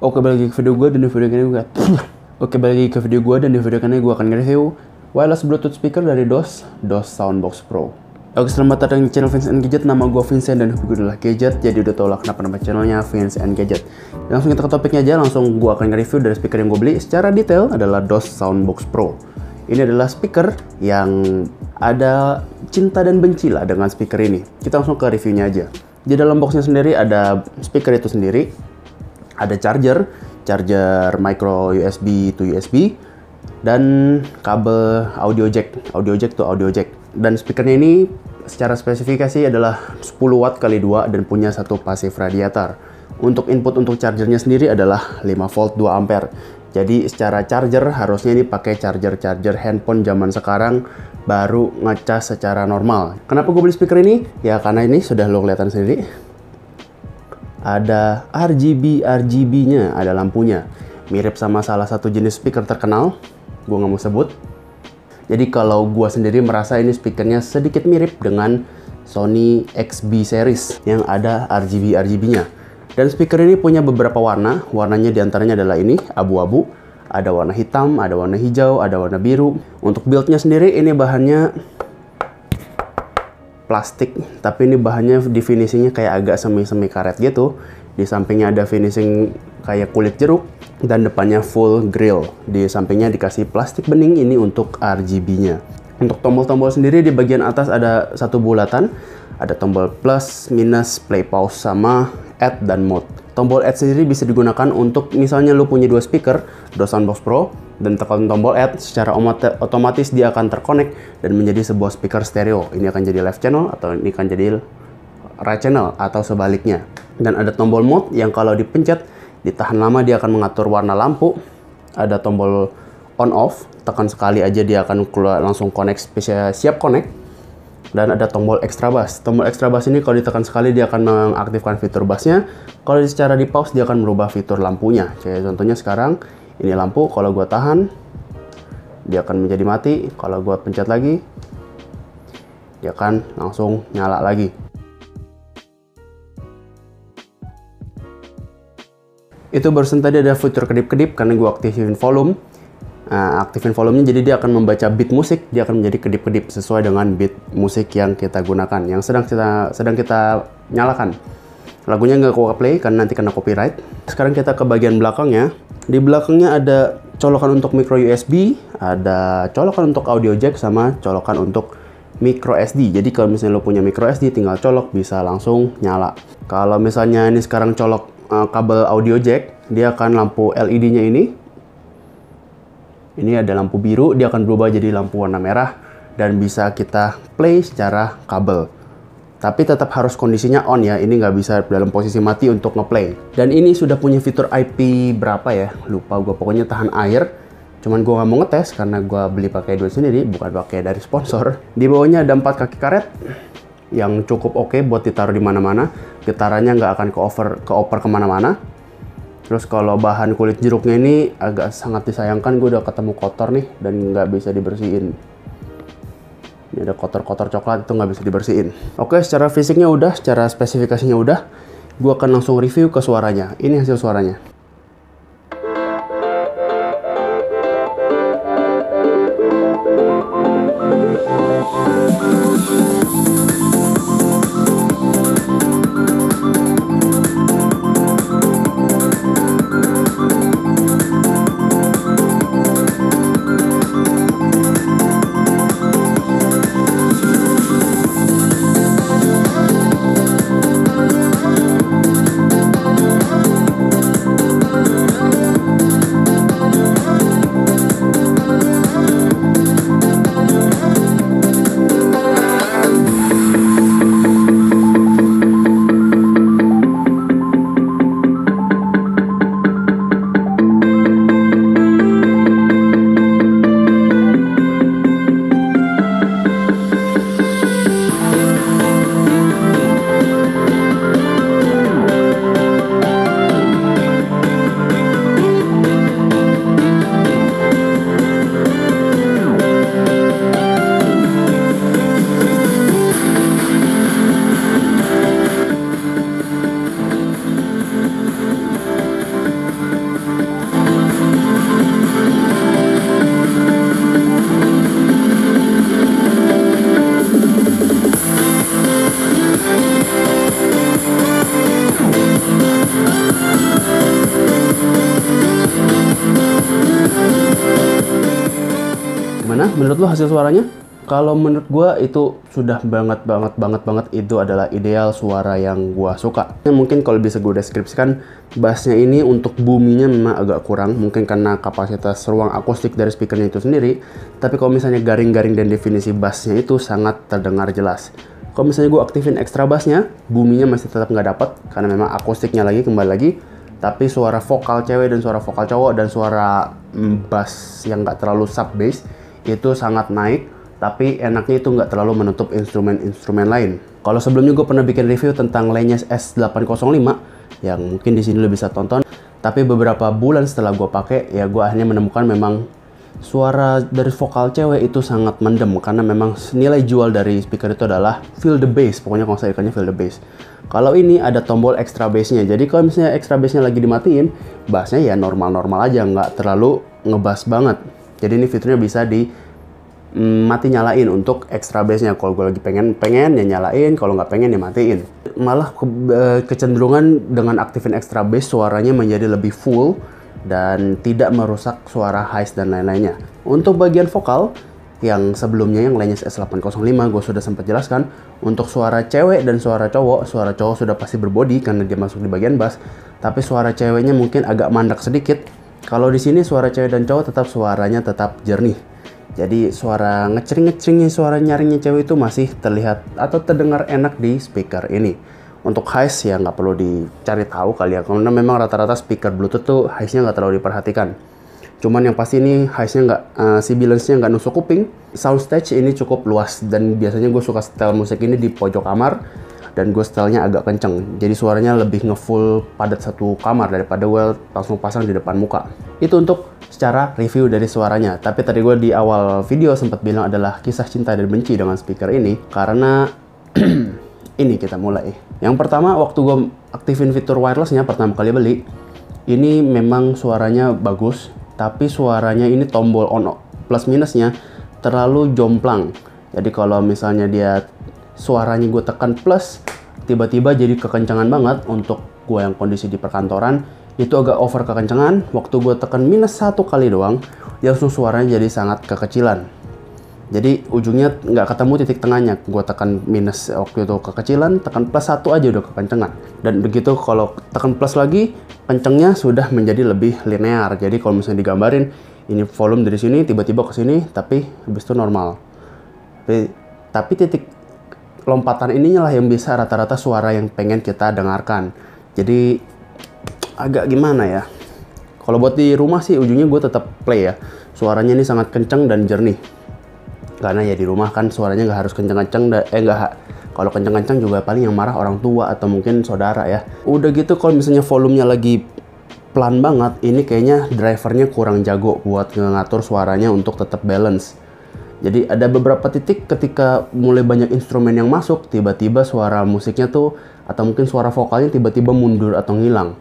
Oke, balik lagi ke video gue dan di video kali ini gue akan nge-review wireless Bluetooth speaker dari DOS Soundbox Pro. Oke, selamat datang di channel Vince and Gadget. Nama gue Vincent dan hobi gue adalah Gadget. Jadi udah tau lah kenapa nama channelnya Vince and Gadget. Langsung kita ke topiknya aja. Langsung gue akan nge-review dari speaker yang gue beli. Secara detail adalah DOS Soundbox Pro. Ini adalah speaker yang ada cinta dan benci lah dengan speaker ini. Kita langsung ke reviewnya aja. Di dalam boxnya sendiri ada speaker itu sendiri, ada charger micro USB to USB, dan kabel audio jack to audio jack. Dan speakernya ini secara spesifikasi adalah 10 watt x 2 dan punya satu passive radiator. Untuk input untuk chargernya sendiri adalah 5 volt 2 ampere. Jadi secara charger harusnya ini pakai charger handphone zaman sekarang baru ngecas secara normal. Kenapa gue beli speaker ini? Ya karena ini sudah lo kelihatan sendiri. Ada RGB-nya, ada lampunya. Mirip sama salah satu jenis speaker terkenal, gue nggak mau sebut. Jadi kalau gue sendiri merasa ini speakernya sedikit mirip dengan Sony XB series yang ada RGB-nya. Dan speaker ini punya beberapa warna. Warnanya diantaranya adalah ini, abu-abu. Ada warna hitam, ada warna hijau, ada warna biru. Untuk build-nya sendiri ini bahannya plastik, tapi ini bahannya di finishingnya kayak agak semi karet gitu. Di sampingnya ada finishing kayak kulit jeruk dan depannya full grill. Di sampingnya dikasih plastik bening ini untuk RGB-nya. Untuk tombol-tombol sendiri di bagian atas ada satu bulatan. Ada tombol plus, minus, play, pause, sama add dan mode. Tombol add sendiri bisa digunakan untuk misalnya lu punya dua speaker DOS Soundbox Pro dan tekan tombol add, secara otomatis dia akan terkonek dan menjadi sebuah speaker stereo. Ini akan jadi left channel atau ini akan jadi right channel atau sebaliknya. Dan ada tombol mode yang kalau dipencet ditahan lama dia akan mengatur warna lampu. Ada tombol on off, tekan sekali aja dia akan keluar langsung connect, siap connect. Dan ada tombol extra bass. Tombol extra bass ini kalau ditekan sekali dia akan mengaktifkan fitur bassnya. Kalau secara di pause dia akan merubah fitur lampunya. Kayak contohnya sekarang ini lampu, kalau gua tahan dia akan menjadi mati. Kalau gua pencet lagi dia akan langsung nyala lagi. Itu barusan tadi ada fitur kedip-kedip karena gua aktifin volume. Aktifin volumenya, jadi dia akan membaca beat musik, dia akan menjadi kedip-kedip sesuai dengan beat musik yang kita gunakan, yang sedang kita nyalakan. Lagunya nggak gua play karena nanti kena copyright. Sekarang kita ke bagian belakangnya. Di belakangnya ada colokan untuk micro USB, ada colokan untuk audio jack, sama colokan untuk micro SD. Jadi kalau misalnya lo punya micro SD tinggal colok bisa langsung nyala. Kalau misalnya ini sekarang colok kabel audio jack, dia akan lampu LED-nya ini ada lampu biru, dia akan berubah jadi lampu warna merah dan bisa kita play secara kabel. Tapi tetap harus kondisinya on ya, ini nggak bisa dalam posisi mati untuk ngeplay. Dan ini sudah punya fitur IP berapa ya, lupa gue, pokoknya tahan air. Cuman gue nggak mau ngetes karena gue beli pakai duit sendiri, bukan pakai dari sponsor. Di bawahnya ada 4 kaki karet yang cukup oke buat ditaruh di mana-mana. Getarannya nggak akan ke-over kemana-mana. Terus kalau bahan kulit jeruknya ini agak sangat disayangkan, gue udah ketemu kotor nih dan nggak bisa dibersihin. Ini ada kotor-kotor coklat, itu nggak bisa dibersihin. Oke, secara fisiknya udah, secara spesifikasinya udah. Gue akan langsung review ke suaranya. Ini hasil suaranya. Gimana menurut lo hasil suaranya? Kalau menurut gue itu sudah banget itu adalah ideal suara yang gue suka. Mungkin kalau bisa gue deskripsikan, bassnya ini untuk boominya memang agak kurang, mungkin karena kapasitas ruang akustik dari speakernya itu sendiri. Tapi kalau misalnya garing-garing dan definisi bassnya itu sangat terdengar jelas. Kalau misalnya gue aktifin extra bassnya, boominya masih tetap nggak dapat karena memang akustiknya lagi kembali lagi. Tapi suara vokal cewek dan suara vokal cowok dan suara bass yang nggak terlalu sub bass itu sangat naik. Tapi enaknya itu nggak terlalu menutup instrumen-instrumen lain. Kalau sebelumnya gue pernah bikin review tentang Lange S805 yang mungkin di sini lo bisa tonton. Tapi beberapa bulan setelah gue pakai, ya gue akhirnya menemukan memang suara dari vokal cewek itu sangat mendem karena memang nilai jual dari speaker itu adalah feel the bass. Pokoknya kalau saya ikannya feel the bass. Kalau ini ada tombol extra bassnya. Jadi kalau misalnya extra bassnya lagi dimatiin, bassnya ya normal-normal aja, nggak terlalu ngebass banget. Jadi ini fiturnya bisa di mati nyalain untuk extra bassnya. Kalau gue lagi pengen ya nyalain, kalau nggak pengen ya matiin. Malah kecenderungan dengan aktifin extra bass suaranya menjadi lebih full dan tidak merusak suara highs dan lain-lainnya. Untuk bagian vokal yang sebelumnya yang Lange S805 gue sudah sempat jelaskan, untuk suara cewek dan suara cowok sudah pasti berbody karena dia masuk di bagian bass, tapi suara ceweknya mungkin agak mandak sedikit. Kalau di sini suara cewek dan cowok suaranya tetap jernih. Jadi suara ngecering-ngeceringnya, suara nyaringnya cewek itu masih terlihat atau terdengar enak di speaker ini. Untuk highs ya nggak perlu dicari tahu kali ya, karena memang rata-rata speaker Bluetooth tuh highsnya nggak terlalu diperhatikan. Cuman yang pasti ini highsnya nggak, sibilance-nya nggak nusuk kuping. Soundstage ini cukup luas dan biasanya gue suka setel musik ini di pojok kamar dan gue setelnya agak kenceng. Jadi suaranya lebih ngefull padat satu kamar daripada gue langsung pasang di depan muka. Itu untuk secara review dari suaranya. Tapi tadi gue di awal video sempat bilang adalah kisah cinta dan benci dengan speaker ini karena ini kita mulai. Yang pertama, waktu gue aktifin fitur wirelessnya pertama kali beli, ini memang suaranya bagus, tapi suaranya ini tombol on plus minusnya terlalu jomplang. Jadi kalau misalnya dia suaranya gue tekan plus, tiba-tiba jadi kekencangan banget. Untuk gue yang kondisi di perkantoran, itu agak over kekencangan. Waktu gue tekan minus 1 kali doang, dia langsung suaranya jadi sangat kekecilan. Jadi ujungnya nggak ketemu titik tengahnya. Gue tekan minus waktu itu kekecilan, tekan plus 1 aja udah kekencangan. Dan begitu kalau tekan plus lagi, kencengnya sudah menjadi lebih linear. Jadi kalau misalnya digambarin, ini volume dari sini tiba-tiba ke sini, tapi habis itu normal. Tapi titik lompatan ininya lah yang bisa rata-rata suara yang pengen kita dengarkan. Jadi agak gimana ya. Kalau buat di rumah sih ujungnya gue tetap play ya. Suaranya ini sangat kenceng dan jernih. Karena ya di rumah kan suaranya nggak harus kenceng-kenceng. Kalau kenceng-kenceng juga paling yang marah orang tua atau mungkin saudara ya. Udah gitu kalau misalnya volumenya lagi pelan banget, ini kayaknya drivernya kurang jago buat ngatur suaranya untuk tetap balance. Jadi ada beberapa titik ketika mulai banyak instrumen yang masuk, tiba-tiba suara musiknya tuh atau mungkin suara vokalnya tiba-tiba mundur atau ngilang.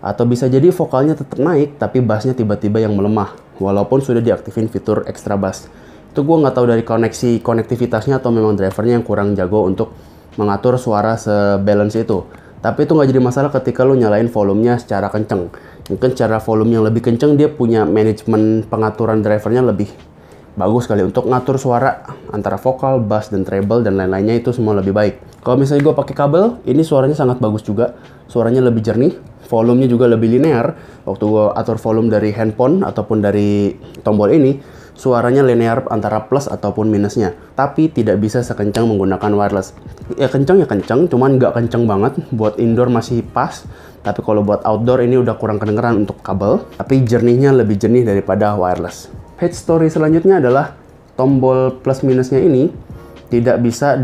Atau bisa jadi vokalnya tetap naik tapi bassnya tiba-tiba yang melemah walaupun sudah diaktifin fitur extra bass. Itu gue nggak tahu dari konektivitasnya atau memang drivernya yang kurang jago untuk mengatur suara sebalance itu. Tapi itu nggak jadi masalah ketika lu nyalain volumenya secara kenceng. Mungkin secara volume yang lebih kenceng dia punya manajemen pengaturan drivernya lebih bagus kali untuk ngatur suara antara vokal, bass, dan treble dan lain-lainnya itu semua lebih baik. Kalau misalnya gue pakai kabel, ini suaranya sangat bagus juga. Suaranya lebih jernih, volumenya juga lebih linear. Waktu gue atur volume dari handphone ataupun dari tombol ini, suaranya linear antara plus ataupun minusnya. Tapi tidak bisa sekencang menggunakan wireless. Ya kencang, cuman nggak kencang banget. Buat indoor masih pas. Tapi kalau buat outdoor ini udah kurang kedengeran untuk kabel. Tapi jernihnya lebih jernih daripada wireless. Head story selanjutnya adalah tombol plus minusnya ini tidak bisa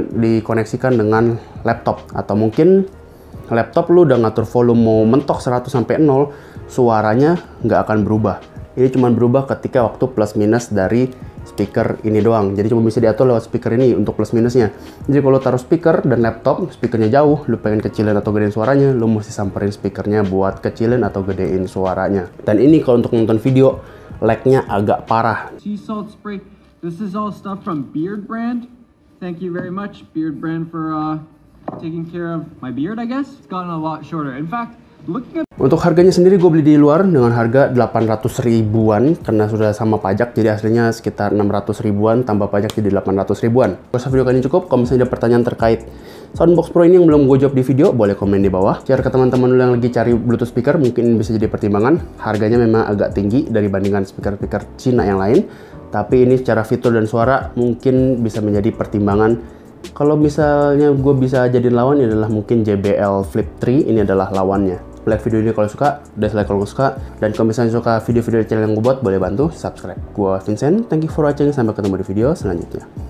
dikoneksikan dengan laptop. Atau mungkin laptop lu udah ngatur volume mau mentok 100 sampai 0, suaranya nggak akan berubah. Ini cuma berubah ketika waktu plus minus dari speaker ini doang. Jadi cuma bisa diatur lewat speaker ini untuk plus minusnya. Jadi kalau taruh speaker dan laptop, speakernya jauh, lu pengen kecilin atau gedein suaranya, lu mesti samperin speakernya buat kecilin atau gedein suaranya. Dan ini kalau untuk nonton video, lag-nya agak parah. Sea salt spray. This is all stuff from Beard Brand. Thank you very much, Beard Brand, for taking care of my beard, I guess. It's gotten a lot shorter. In fact, Looking at Untuk harganya sendiri gue beli di luar dengan harga 800 ribuan karena sudah sama pajak, jadi aslinya sekitar 600 ribuan tambah pajak jadi 800 ribuan. Rasa video kali ini cukup. Kalau misalnya ada pertanyaan terkait Soundbox Pro ini yang belum gue jawab di video, boleh komen di bawah. Share ke teman-teman lu yang lagi cari Bluetooth speaker, mungkin bisa jadi pertimbangan. Harganya memang agak tinggi dibandingkan speaker-speaker Cina yang lain, tapi ini secara fitur dan suara mungkin bisa menjadi pertimbangan. Kalau misalnya gue bisa jadi lawan, ini adalah mungkin JBL Flip 3, ini adalah lawannya. Like video ini kalau suka, dislike kalau nggak suka, dan kalau misalnya suka video-video channel yang gue buat, boleh bantu subscribe. Gue Vincent, thank you for watching, sampai ketemu di video selanjutnya.